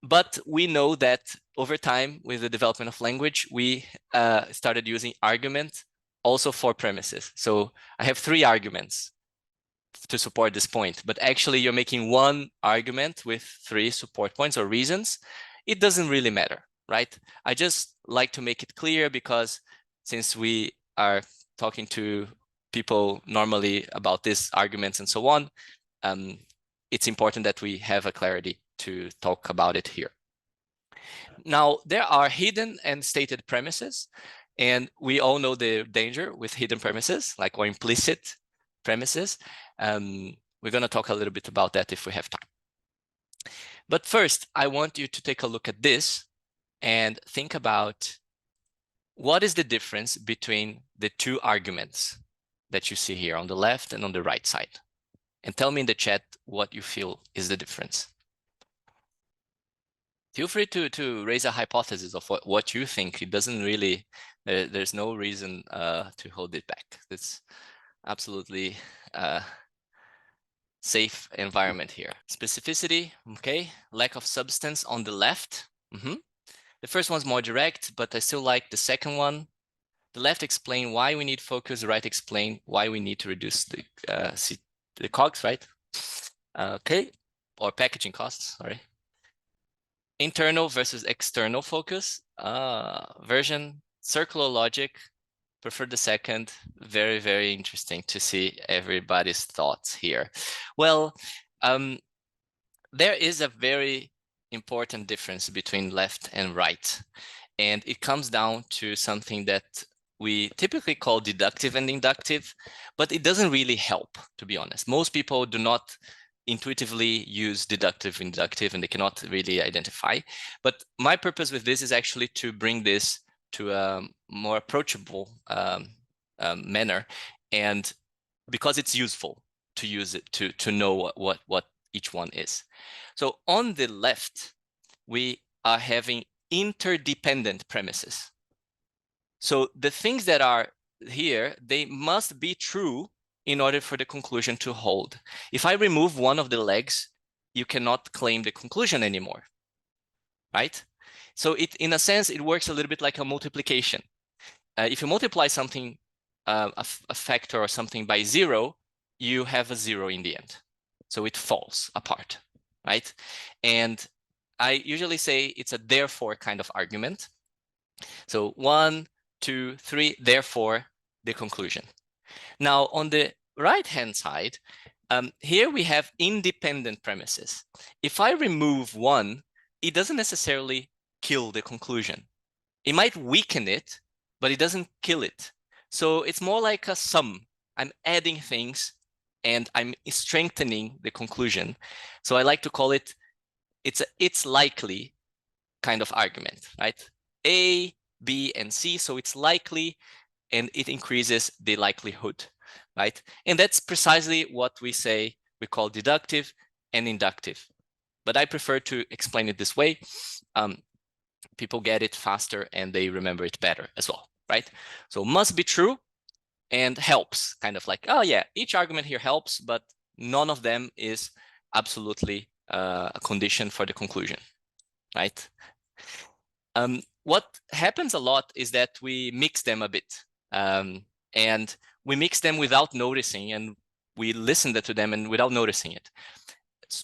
S1: But we know that over time, with the development of language, we started using argument also for premises. So I have 3 arguments to support this point, but actually you're making 1 argument with 3 support points or reasons. It doesn't really matter, right? I just like to make it clear, because since we are talking to people normally about these arguments and so on, it's important that we have a clarity to talk about it here. Now, there are hidden and stated premises, and we all know the danger with hidden premises, or implicit premises. We're going to talk a little bit about that if we have time. But first, I want you to take a look at this and think about what is the difference between the 2 arguments that you see here on the left and on the right side. And tell me in the chat what you feel is the difference. Feel free to raise a hypothesis of what you think. It doesn't really, there's no reason to hold it back. It's absolutely safe environment here. Specificity, okay. Lack of substance on the left. The first one's more direct, but I still like the second one. The left explain why we need focus, the right explain why we need to reduce the COGS, right? Okay, or packaging costs, sorry. Internal versus external focus version, circular logic, prefer the second. Very, very interesting to see everybody's thoughts here. Well, there is a very important difference between left and right, and it comes down to something that we typically call deductive and inductive, but it doesn't really help, to be honest. Most people do not intuitively use deductive and inductive, and they cannot really identify. But my purpose with this is actually to bring this a more approachable manner, and because it's useful to use it to know what each one is. So on the left, we are having interdependent premises. So the things that are here, they must be true in order for the conclusion to hold. If I remove one of the legs, you cannot claim the conclusion anymore, right? So in a sense, it works a little bit like a multiplication. If you multiply something, a factor or something by 0, you have a 0 in the end. So it falls apart, right? And I usually say it's a therefore kind of argument. So 1, 2, 3, therefore the conclusion. Now on the right-hand side, here we have independent premises. If I remove one, it doesn't necessarily kill the conclusion. It might weaken it, but it doesn't kill it. So it's more like a sum. I'm adding things and I'm strengthening the conclusion. So I like to call it, it's likely kind of argument, right? A, B, and C, so it's likely, and it increases the likelihood, right? And that's precisely what we say we call deductive and inductive. But I prefer to explain it this way. People get it faster and they remember it better as well, right? So must be true and helps, kind of like, oh yeah, each argument here helps, but none of them is absolutely a condition for the conclusion, right? What happens a lot is that we mix them a bit, and we mix them without noticing, and we listen to them and without noticing it.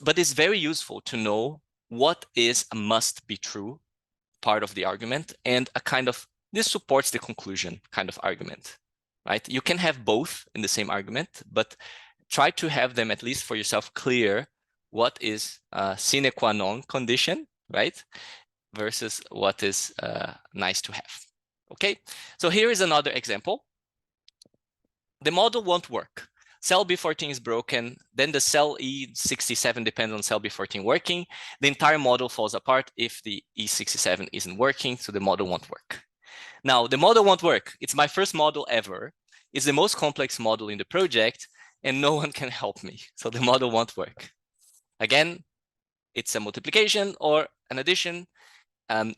S1: But it's very useful to know what is a must be true part of the argument and a kind of, this supports the conclusion kind of argument, right? You can have both in the same argument, but try to have them at least for yourself clear what is a sine qua non condition, right? Versus what is nice to have. Okay, so here is another example. The model won't work. Cell B14 is broken, then the cell E67 depends on cell B14 working. The entire model falls apart if the E67 isn't working, so the model won't work. Now, the model won't work. It's my first model ever. It's the most complex model in the project, and no one can help me, so the model won't work. Again, it's a multiplication or an addition.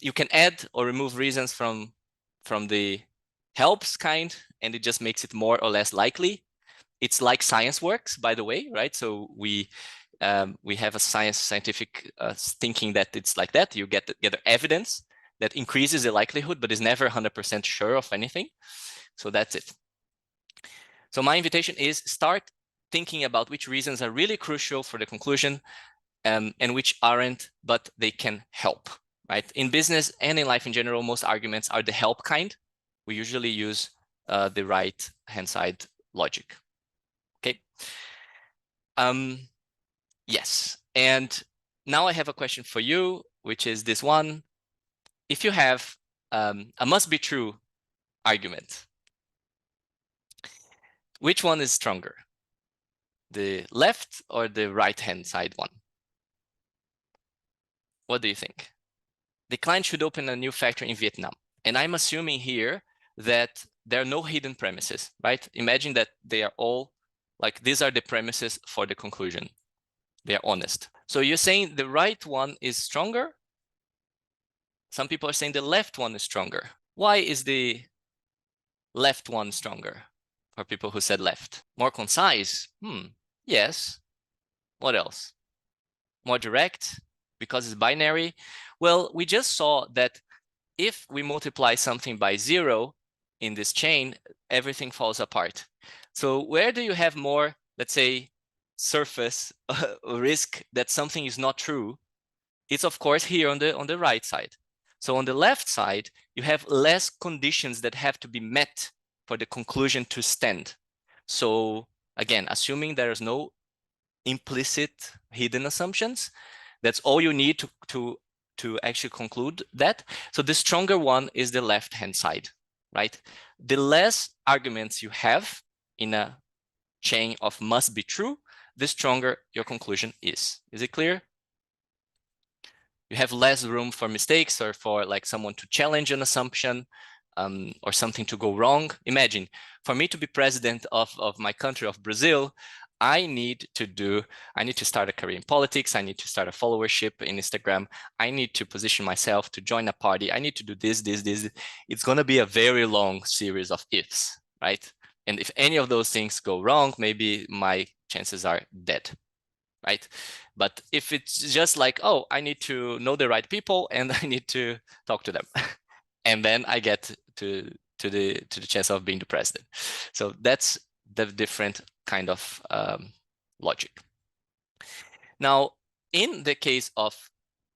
S1: You can add or remove reasons from the helps kind, and it just makes it more or less likely. It's like science works, by the way, right? So we have a scientific thinking that it's like that. You get the evidence that increases the likelihood, but is never 100% sure of anything. So that's it. So my invitation is start thinking about which reasons are really crucial for the conclusion and which aren't, but they can help, right? In business and in life in general, most arguments are the help kind. We usually use the right-hand side logic. Okay. Yes. And now I have a question for you, which is this one. If you have a must be true argument, which one is stronger? The left or the right-hand side one? What do you think? The client should open a new factory in Vietnam. And I'm assuming here that there are no hidden premises, right? Imagine that they are all like, these are the premises for the conclusion. They are honest. So you're saying the right one is stronger? Some people are saying the left one is stronger. Why is the left one stronger for people who said left? More concise? Yes. What else? More direct? Because it's binary? Well, we just saw that if we multiply something by 0 in this chain, everything falls apart. So where do you have more, let's say, surface risk that something is not true? It's of course here on the right side. So on the left side, you have less conditions that have to be met for the conclusion to stand. So again, assuming there is no implicit hidden assumptions, that's all you need to actually conclude that. So the stronger one is the left-hand side, right? The less arguments you have in a chain of must be true, the stronger your conclusion is. Is it clear? You have less room for mistakes or for like someone to challenge an assumption. or something to go wrong. Imagine, for me to be president of my country, of Brazil, I need to start a career in politics. I need to start a followership in Instagram. I need to position myself to join a party. I need to do this. It's going to be a very long series of ifs, right? And if any of those things go wrong, maybe my chances are dead, right? But if it's just like, oh, I need to know the right people and I need to talk to them, and then I get to the chance of being the president. So that's the different kind of logic. Now, in the case of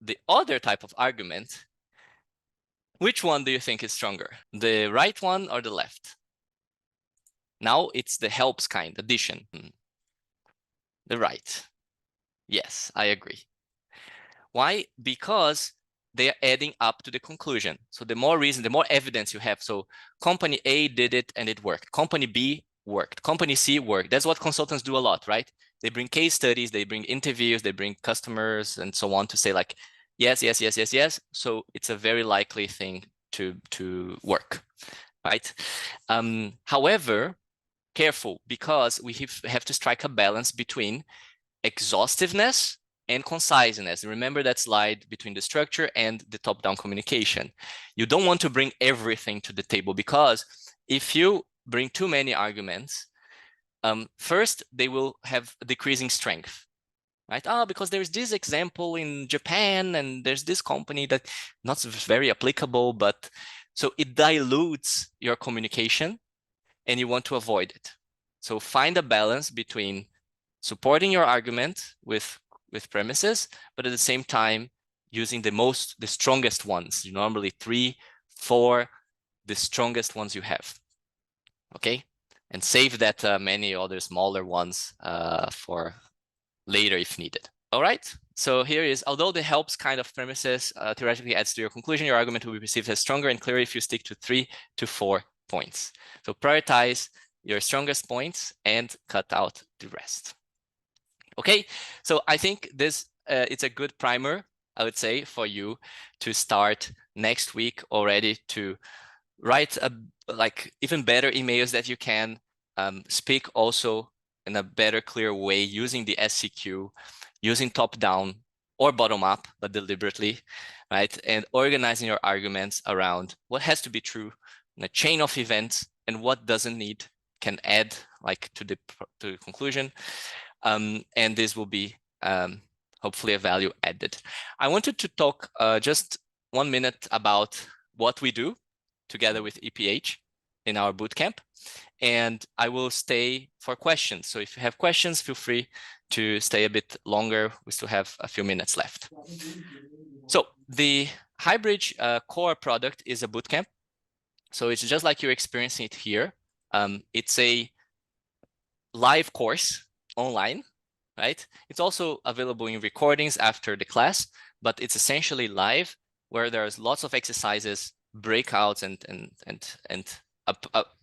S1: the other type of argument, which one do you think is stronger, the right one or the left? Now it's the helps kind, addition. The right. Yes, I agree. Why? Because they are adding up to the conclusion. So the more reason, the more evidence you have. So company A did it and it worked. Company B worked. Company C worked. That's what consultants do a lot, right? They bring case studies, they bring interviews, they bring customers and so on to say like, yes. So it's a very likely thing to work, right? However, careful, because we have to strike a balance between exhaustiveness and conciseness. Remember that slide between the structure and the top-down communication. You don't want to bring everything to the table, because if you bring too many arguments, first, they will have decreasing strength, right? Because there's this example in Japan and there's this company that not very applicable, but so it dilutes your communication and you want to avoid it. So find a balance between supporting your argument with premises, but at the same time using the strongest ones, normally 3, 4, the strongest ones you have. Okay, and save that many other smaller ones for later if needed. All right, so here is, although the helps kind of premises theoretically adds to your conclusion, your argument will be perceived as stronger and clearer if you stick to 3 to 4 points. So prioritize your strongest points and cut out the rest. Okay, so I think this it's a good primer, I would say, for you to start next week already to write like even better emails that you can speak also in a better, clear way using the SCQ, using top-down or bottom-up, but deliberately, right? And organizing your arguments around what has to be true in a chain of events and what doesn't need, can add like to the conclusion. And this will be hopefully a value added. I wanted to talk just 1 minute about what we do together with EPH in our bootcamp, and I will stay for questions. So if you have questions, feel free to stay a bit longer. We still have a few minutes left. So the Highbridge core product is a bootcamp. So it's just like you're experiencing it here. It's a live course online, right? It's also available in recordings after the class, but it's essentially live, where there's lots of exercises, breakouts, and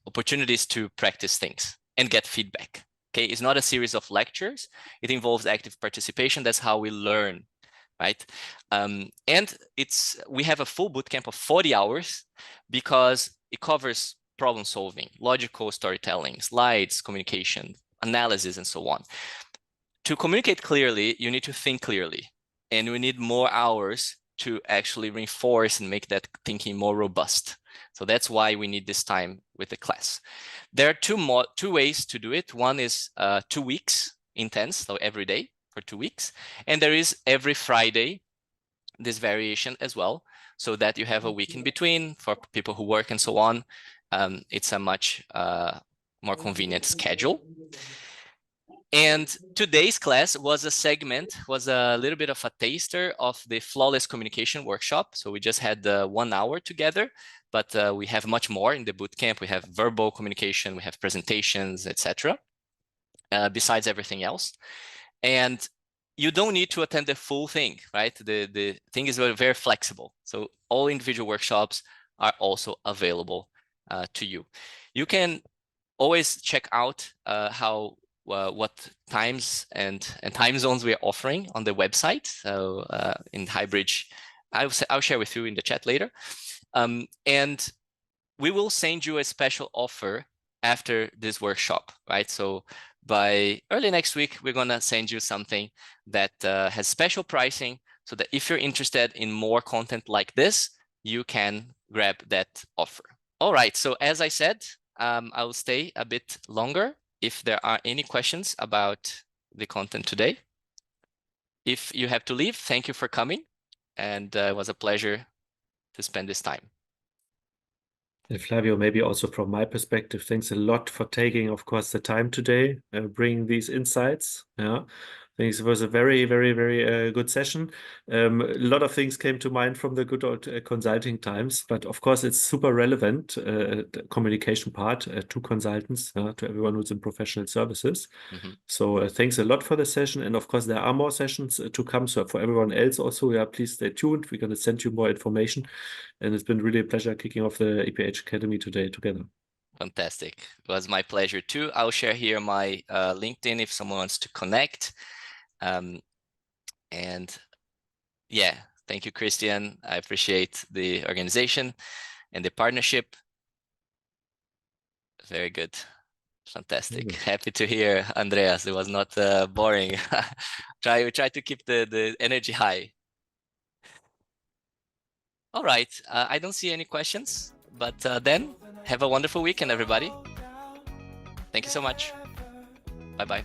S1: opportunities to practice things and get feedback. Okay, it's not a series of lectures. It involves active participation. That's how we learn, right? And we have a full bootcamp of 40 hours because it covers problem solving, logical storytelling, slides, communication, analysis, and so on. To communicate clearly, you need to think clearly, and we need more hours to actually reinforce and make that thinking more robust. So that's why we need this time with the class. There are two ways to do it. One is 2 weeks intense, so every day for 2 weeks. And there is every Friday, this variation as well, so that you have a week in between for people who work and so on. It's a much more convenient schedule. And today's class was a little bit of a taster of the Flawless Communication workshop. So we just had 1 hour together, but we have much more in the bootcamp. We have verbal communication, we have presentations, etc. Besides everything else. And you don't need to attend the full thing, right? The thing is very flexible. So all individual workshops are also available to you. You can always check out what times and time zones we are offering on the website. So in Highbridge, I'll share with you in the chat later. And we will send you a special offer after this workshop, right? So by early next week, we're gonna send you something that has special pricing, so that if you're interested in more content like this, you can grab that offer. All right, so as I said, I will stay a bit longer if there are any questions about the content today. If you have to leave, thank you for coming, and it was a pleasure to spend this time.
S2: Flavio, maybe also from my perspective, thanks a lot for taking, of course, the time today, bringing these insights. Yeah, I think it was a very, very, very good session. A lot of things came to mind from the good old consulting times, but of course, it's super relevant, the communication part to consultants, to everyone who's in professional services.
S1: Mm-hmm.
S2: So thanks a lot for the session. And of course, there are more sessions to come. So for everyone else also, yeah, please stay tuned. We're going to send you more information. And it's been really a pleasure kicking off the EPH Academy today together.
S1: Fantastic. It was my pleasure too. I'll share here my LinkedIn if someone wants to connect. And yeah, thank you, Christian. I appreciate the organization and the partnership. Very good. Fantastic. Happy to hear, Andreas. It was not boring. We try to keep the energy high. All right. I don't see any questions, but then have a wonderful weekend, everybody. Thank you so much. Bye-bye.